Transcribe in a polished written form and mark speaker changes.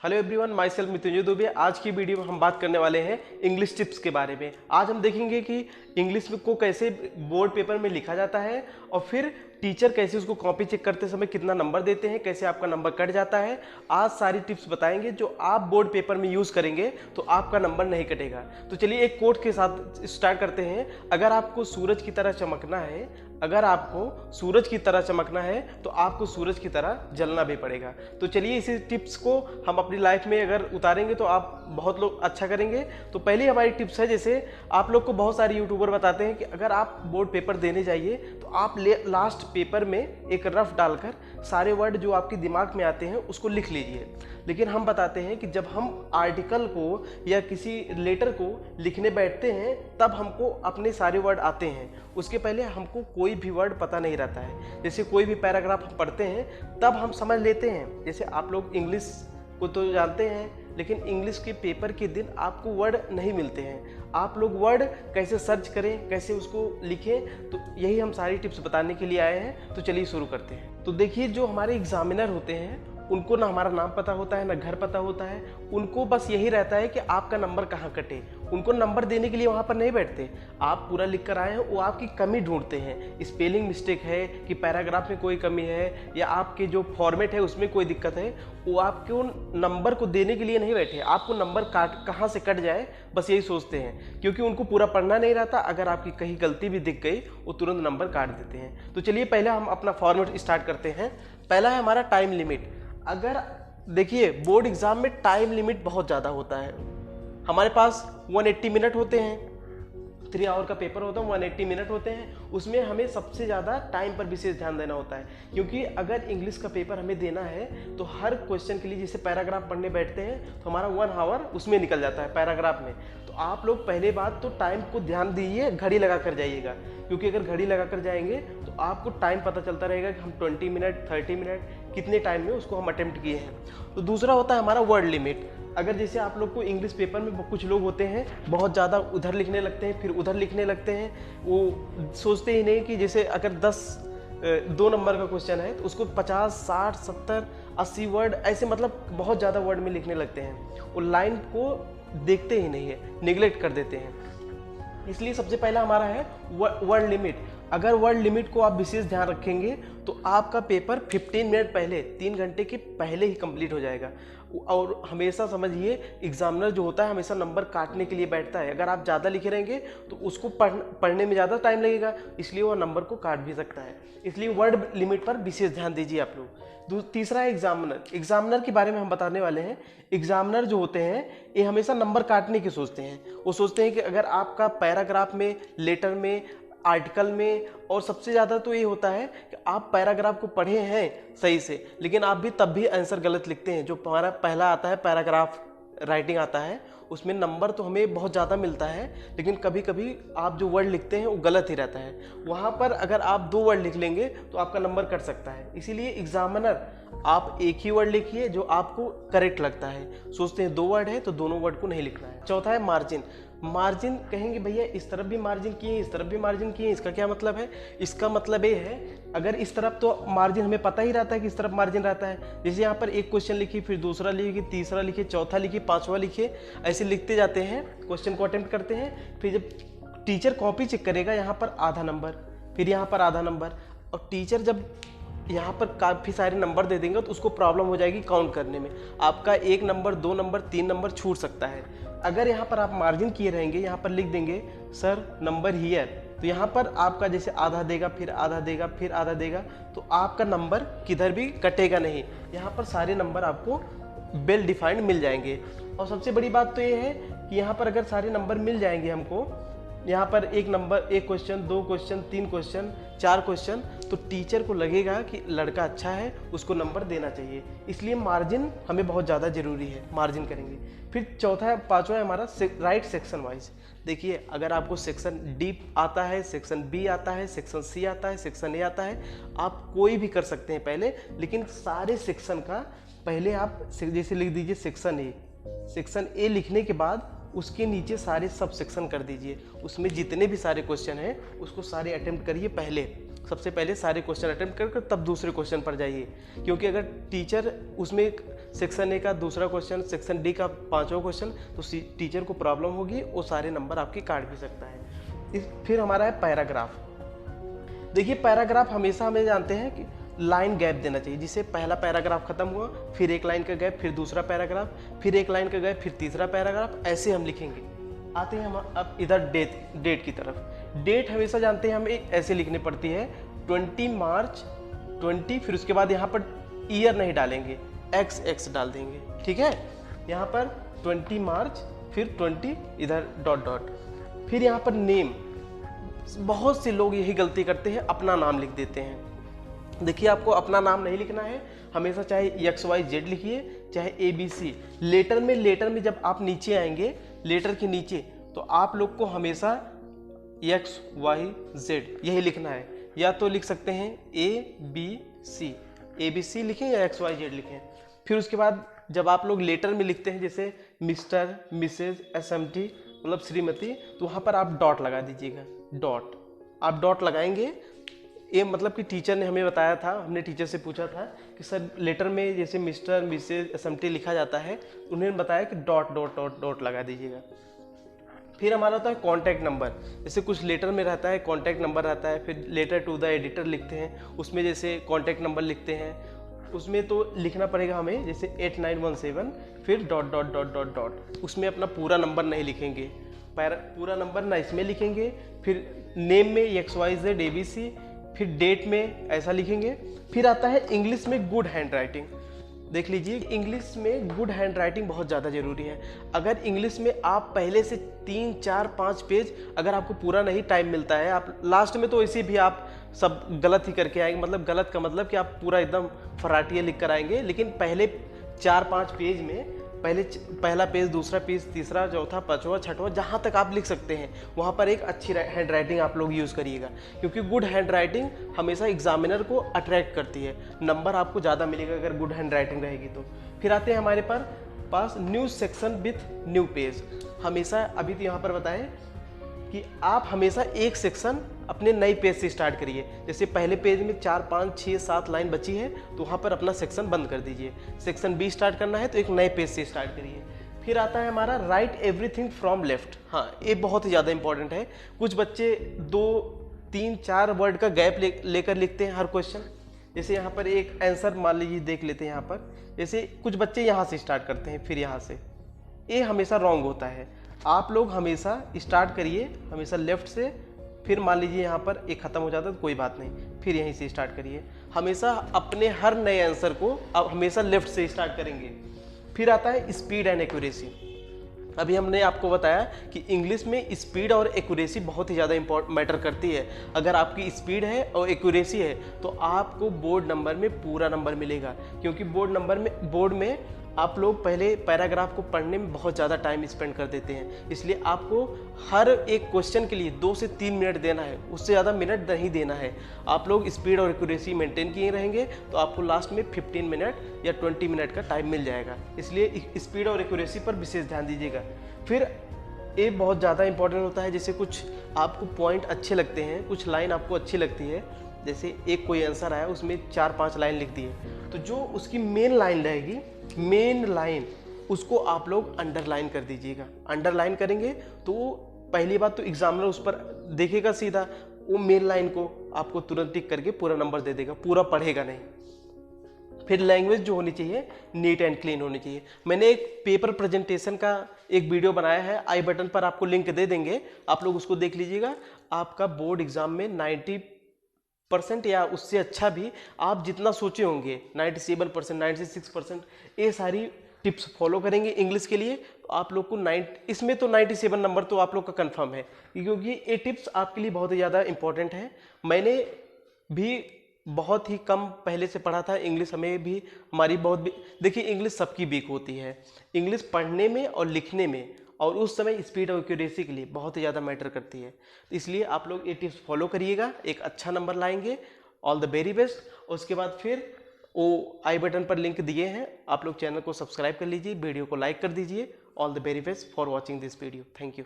Speaker 1: Hello everyone, my self Mrityunjay Dubey. आज की video में हम बात करने वाले हैं इंग्लिश टिप्स के बारे में। आज हम देखेंगे कि इंग्लिश को कैसे बोर्ड पेपर में लिखा जाता है और फिर टीचर कैसे उसको कॉपी चेक करते समय कितना नंबर देते हैं, कैसे आपका नंबर कट जाता है। आज सारी टिप्स बताएंगे जो आप बोर्ड पेपर में यूज़ करेंगे तो आपका नंबर नहीं कटेगा। तो चलिए एक कोट के साथ स्टार्ट करते हैं। अगर आपको सूरज की तरह चमकना है, अगर आपको सूरज की तरह चमकना है तो आपको सूरज की तरह जलना भी पड़ेगा। तो चलिए इसी टिप्स को हम अपनी लाइफ में अगर उतारेंगे तो आप बहुत लोग अच्छा करेंगे। तो पहली हमारी टिप्स है, जैसे आप लोग को बहुत सारे यूट्यूबर बताते हैं कि अगर आप बोर्ड पेपर देने जाइए तो आप लास्ट पेपर में एक रफ डालकर सारे वर्ड जो आपके दिमाग में आते हैं उसको लिख लीजिए। लेकिन हम बताते हैं कि जब हम आर्टिकल को या किसी लेटर को लिखने बैठते हैं तब हमको अपने सारे वर्ड आते हैं, उसके पहले हमको कोई भी वर्ड पता नहीं रहता है। जैसे कोई भी पैराग्राफ हम पढ़ते हैं तब हम समझ लेते हैं। जैसे आप लोग इंग्लिश को तो जानते हैं, लेकिन इंग्लिश के पेपर के दिन आपको वर्ड नहीं मिलते हैं। आप लोग वर्ड कैसे सर्च करें, कैसे उसको लिखें, तो यही हम सारी टिप्स बताने के लिए आए हैं। तो चलिए शुरू करते हैं। तो देखिए, जो हमारे एग्जामिनर होते हैं उनको ना हमारा नाम पता होता है ना घर पता होता है। उनको बस यही रहता है कि आपका नंबर कहाँ कटे। उनको नंबर देने के लिए वहाँ पर नहीं बैठते। आप पूरा लिख कर आए हैं, वो आपकी कमी ढूंढते हैं। स्पेलिंग मिस्टेक है कि पैराग्राफ में कोई कमी है या आपके जो फॉर्मेट है उसमें कोई दिक्कत है, वो आपको नंबर को देने के लिए नहीं बैठे। आपको नंबर कहाँ से कट जाए बस यही सोचते हैं, क्योंकि उनको पूरा पढ़ना नहीं रहता। अगर आपकी कहीं गलती भी दिख गई वो तुरंत नंबर काट देते हैं। तो चलिए पहले हम अपना फॉर्मेट स्टार्ट करते हैं। पहला है हमारा टाइम लिमिट। अगर देखिए, बोर्ड एग्जाम में टाइम लिमिट बहुत ज़्यादा होता है। हमारे पास 180 मिनट होते हैं, 3 आवर का पेपर होता है, 180 मिनट होते हैं। उसमें हमें सबसे ज़्यादा टाइम पर विशेष ध्यान देना होता है, क्योंकि अगर इंग्लिश का पेपर हमें देना है तो हर क्वेश्चन के लिए जैसे पैराग्राफ पढ़ने बैठते हैं तो हमारा 1 आवर उसमें निकल जाता है पैराग्राफ में। तो आप लोग पहले बात तो टाइम को ध्यान दीजिए, घड़ी लगा कर जाइएगा, क्योंकि अगर घड़ी लगा कर जाएंगे तो आपको टाइम पता चलता रहेगा कि हम 20 मिनट 30 मिनट कितने टाइम में उसको हम अटेम्प्ट किए हैं। तो दूसरा होता है हमारा वर्ड लिमिट। अगर जैसे आप लोग को इंग्लिश पेपर में कुछ लोग होते हैं बहुत ज़्यादा उधर लिखने लगते हैं, फिर उधर लिखने लगते हैं। वो सोचते ही नहीं कि जैसे अगर 2 नंबर का क्वेश्चन है तो उसको 50 60 70 80 वर्ड ऐसे मतलब बहुत ज़्यादा वर्ड में लिखने लगते हैं। वो लाइन को देखते ही नहीं है, निगलेक्ट कर देते हैं। इसलिए सबसे पहला हमारा है वर्ड लिमिट। अगर वर्ड लिमिट को आप विशेष ध्यान रखेंगे तो आपका पेपर 15 मिनट पहले, 3 घंटे के पहले ही कंप्लीट हो जाएगा। और हमेशा समझिए, एग्जामिनर जो होता है हमेशा नंबर काटने के लिए बैठता है। अगर आप ज़्यादा लिखे रहेंगे तो उसको पढ़ने में ज़्यादा टाइम लगेगा, इसलिए वो नंबर को काट भी सकता है। इसलिए वर्ड लिमिट पर विशेष ध्यान दीजिए आप लोग। तीसरा है एग्जामिनर। एग्जामिनर के बारे में हम बताने वाले हैं। एग्जामिनर जो होते हैं ये हमेशा नंबर काटने की सोचते हैं। वो सोचते हैं कि अगर आपका पैराग्राफ में, लेटर में, आर्टिकल में, और सबसे ज़्यादा तो ये होता है कि आप पैराग्राफ को पढ़े हैं सही से, लेकिन आप भी तब भी आंसर गलत लिखते हैं। जो हमारा पहला आता है पैराग्राफ राइटिंग आता है, उसमें नंबर तो हमें बहुत ज़्यादा मिलता है, लेकिन कभी कभी आप जो वर्ड लिखते हैं वो गलत ही रहता है। वहाँ पर अगर आप 2 वर्ड लिख लेंगे तो आपका नंबर कट सकता है। इसीलिए एग्जामिनर आप एक ही वर्ड लिखिए जो आपको करेक्ट लगता है। सोचते हैं 2 वर्ड है तो दोनों वर्ड को नहीं लिखना है। चौथा है मार्जिन। मार्जिन कहेंगे भैया इस तरफ भी मार्जिन किए, इस तरफ भी मार्जिन किए, इसका क्या मतलब है? इसका मतलब ये है, अगर इस तरफ तो मार्जिन हमें पता ही रहता है कि इस तरफ मार्जिन रहता है। जैसे यहाँ पर एक क्वेश्चन लिखिए, फिर दूसरा लिखिए, तीसरा लिखिए, चौथा लिखिए, 5वां लिखिए, ऐसे लिखते जाते हैं, क्वेश्चन को अटेम्प्ट करते हैं। फिर जब टीचर कॉपी चेक करेगा, यहाँ पर आधा नंबर, फिर यहाँ पर आधा नंबर, और टीचर जब यहाँ पर काफ़ी सारे नंबर दे देंगे तो उसको प्रॉब्लम हो जाएगी काउंट करने में। आपका 1 नंबर, 2 नंबर, 3 नंबर छूट सकता है। अगर यहाँ पर आप मार्जिन किए रहेंगे, यहाँ पर लिख देंगे सर नंबर हियर, तो यहाँ पर आपका जैसे आधा देगा, फिर आधा देगा, फिर आधा देगा, तो आपका नंबर किधर भी कटेगा नहीं। यहाँ पर सारे नंबर आपको वेल डिफाइंड मिल जाएंगे। और सबसे बड़ी बात तो ये है कि यहाँ पर अगर सारे नंबर मिल जाएंगे हमको, यहाँ पर 1 number, 1 question, 2 question, 3 question, 4 question, तो टीचर को लगेगा कि लड़का अच्छा है, उसको नंबर देना चाहिए। इसलिए मार्जिन हमें बहुत ज़्यादा ज़रूरी है, मार्जिन करेंगे। फिर चौथा, 5वां है हमारा राइट सेक्शन वाइज। देखिए, अगर आपको सेक्शन डी आता है, सेक्शन बी आता है, सेक्शन सी आता है, सेक्शन ए आता है, आप कोई भी कर सकते हैं पहले, लेकिन सारे सेक्शन का पहले आप जैसे लिख दीजिए सेक्शन ए। सेक्शन ए लिखने के बाद उसके नीचे सारे सब सेक्शन कर दीजिए। उसमें जितने भी सारे क्वेश्चन हैं उसको सारे अटेम्प्ट करिए पहले। सबसे पहले सारे क्वेश्चन अटेम्प्ट कर तब दूसरे क्वेश्चन पर जाइए, क्योंकि अगर टीचर उसमें सेक्शन ए का दूसरा क्वेश्चन, सेक्शन डी का पांचवा क्वेश्चन, तो टीचर को प्रॉब्लम होगी, वो सारे नंबर आपकी काट भी सकता है। फिर हमारा है पैराग्राफ। देखिए पैराग्राफ हमेशा हमें जानते हैं कि लाइन गैप देना चाहिए, जिसे पहला पैराग्राफ खत्म हुआ फिर एक लाइन का गैप, फिर दूसरा पैराग्राफ, फिर एक लाइन का गैप, फिर तीसरा पैराग्राफ, ऐसे हम लिखेंगे। आते हैं हम अब इधर डेट की तरफ। डेट हमेशा जानते हैं हमें ऐसे लिखनी पड़ती है 20 मार्च 20, फिर उसके बाद यहाँ पर ईयर नहीं डालेंगे, XX डाल देंगे, ठीक है। यहाँ पर 20 मार्च फिर 20 इधर डॉट डॉट, फिर यहाँ पर नेम। बहुत से लोग यही गलती करते हैं, अपना नाम लिख देते हैं। देखिए आपको अपना नाम नहीं लिखना है, हमेशा चाहे XYZ लिखिए चाहे ABC। लेटर में जब आप नीचे आएंगे, लेटर के नीचे, तो आप लोग को हमेशा XYZ यही लिखना है। या तो लिख सकते हैं ABC लिखें या XYZ लिखें। फिर उसके बाद जब आप लोग लेटर में लिखते हैं, जैसे मिस्टर, मिसेज, SMT मतलब श्रीमती, तो वहाँ पर आप डॉट लगा दीजिएगा। डॉट आप डॉट लगाएंगे, ये मतलब कि टीचर ने हमें बताया था, हमने टीचर से पूछा था कि सर लेटर में जैसे मिस्टर, मिसेज, SMT लिखा जाता है, उन्होंने बताया कि डॉट डॉट डॉट डॉट लगा दीजिएगा। फिर हमारा होता है कॉन्टैक्ट नंबर। जैसे कुछ लेटर में रहता है कॉन्टैक्ट नंबर रहता है, फिर लेटर टू द एडिटर लिखते हैं, उसमें जैसे कॉन्टैक्ट नंबर लिखते हैं, उसमें तो लिखना पड़ेगा हमें जैसे 8917 फिर dot dot dot dot dot. उसमें अपना पूरा नंबर नहीं लिखेंगे, पूरा नंबर ना इसमें लिखेंगे। फिर नेम में XYZ ABC, फिर डेट में ऐसा लिखेंगे। फिर आता है इंग्लिश में गुड हैंड राइटिंग। देख लीजिए, इंग्लिश में गुड हैंड राइटिंग बहुत ज़्यादा ज़रूरी है। अगर इंग्लिश में आप पहले से 3, 4, 5 पेज अगर आपको पूरा नहीं टाइम मिलता है, आप लास्ट में तो ऐसे भी आप सब गलत ही करके आएंगे, मतलब गलत का मतलब कि आप पूरा एकदम फराटिया लिख कर आएंगे। लेकिन पहले 4-5 पेज में पहला पेज, दूसरा पेज, तीसरा, चौथा, पांचवा, छठवां, जहाँ तक आप लिख सकते हैं वहाँ पर एक अच्छी हैंड राइटिंग आप लोग यूज़ करिएगा, क्योंकि गुड हैंड राइटिंग हमेशा एग्जामिनर को अट्रैक्ट करती है, नंबर आपको ज़्यादा मिलेगा अगर गुड हैंड राइटिंग रहेगी तो। फिर आते हैं हमारे पास new section with new page. हमेशा अभी तो यहाँ पर बताएं कि आप हमेशा एक सेक्शन अपने नए पेज से स्टार्ट करिए। जैसे पहले पेज में 4, 5, 6, 7 लाइन बची है, तो वहाँ पर अपना सेक्शन बंद कर दीजिए। सेक्शन B स्टार्ट करना है तो एक नए पेज से स्टार्ट करिए। फिर आता है हमारा राइट एवरीथिंग फ्रॉम लेफ्ट। हाँ, ये बहुत ही ज़्यादा इंपॉर्टेंट है। कुछ बच्चे 2, 3, 4 वर्ड का गैप लेकर लिखते हैं हर क्वेश्चन। जैसे यहाँ पर एक आंसर मान लीजिए देख लेते हैं, यहाँ पर जैसे कुछ बच्चे यहाँ से स्टार्ट करते हैं फिर यहाँ से, ये हमेशा रॉन्ग होता है। आप लोग हमेशा स्टार्ट करिए हमेशा लेफ्ट से, फिर मान लीजिए यहाँ पर एक ख़त्म हो जाता है तो कोई बात नहीं, फिर यहीं से स्टार्ट करिए। हमेशा अपने हर नए आंसर को आप हमेशा लेफ्ट से स्टार्ट करेंगे। फिर आता है स्पीड एंड एक्यूरेसी। अभी हमने आपको बताया कि इंग्लिश में स्पीड और एक्यूरेसी बहुत ही ज़्यादा मैटर करती है। अगर आपकी स्पीड है और एक्यूरेसी है तो आपको बोर्ड नंबर में पूरा नंबर मिलेगा, क्योंकि बोर्ड में आप लोग पहले पैराग्राफ को पढ़ने में बहुत ज़्यादा टाइम स्पेंड कर देते हैं, इसलिए आपको हर एक क्वेश्चन के लिए 2 से 3 मिनट देना है, उससे ज़्यादा मिनट नहीं देना है। आप लोग स्पीड और एक्यूरेसी मेंटेन किए रहेंगे तो आपको लास्ट में 15 मिनट या 20 मिनट का टाइम मिल जाएगा, इसलिए स्पीड और एक्यूरेसी पर विशेष ध्यान दीजिएगा। फिर ये बहुत ज़्यादा इंपॉर्टेंट होता है, जैसे कुछ आपको पॉइंट अच्छे लगते हैं, कुछ लाइन आपको अच्छी लगती है, जैसे एक कोई आंसर आया उसमें 4-5 लाइन लिख दिए, तो जो उसकी मेन लाइन रहेगी, मेन लाइन, उसको आप लोग अंडरलाइन कर दीजिएगा। अंडरलाइन करेंगे तो पहली बात तो एग्जामिनर उस पर देखेगा सीधा, वो मेन लाइन को आपको तुरंत टिक करके पूरा नंबर दे देगा, पूरा पढ़ेगा नहीं। फिर लैंग्वेज जो होनी चाहिए नीट एंड क्लीन होनी चाहिए। मैंने एक पेपर प्रेजेंटेशन का एक वीडियो बनाया है, आई बटन पर आपको लिंक दे देंगे, आप लोग उसको देख लीजिएगा। आपका बोर्ड एग्जाम में 90% या उससे अच्छा भी आप जितना सोचे होंगे, 97%, 96%, ये सारी टिप्स फॉलो करेंगे इंग्लिश के लिए, तो आप लोग को इसमें तो 97 नंबर तो आप लोग का कंफर्म है, क्योंकि ये टिप्स आपके लिए बहुत ही ज़्यादा इंपॉर्टेंट है। मैंने भी बहुत ही कम पहले से पढ़ा था इंग्लिश, हमें भी हमारी बहुत, देखिए इंग्लिश सबकी वीक होती है, इंग्लिश पढ़ने में और लिखने में, और उस समय स्पीड और एक्यूरेसी के लिए बहुत ही ज़्यादा मैटर करती है। इसलिए आप लोग ये टिप्स फॉलो करिएगा, एक अच्छा नंबर लाएंगे। All the very best. उसके बाद फिर वो आई बटन पर लिंक दिए हैं, आप लोग चैनल को सब्सक्राइब कर लीजिए, वीडियो को लाइक कर दीजिए। All the very best for watching this video. Thank you.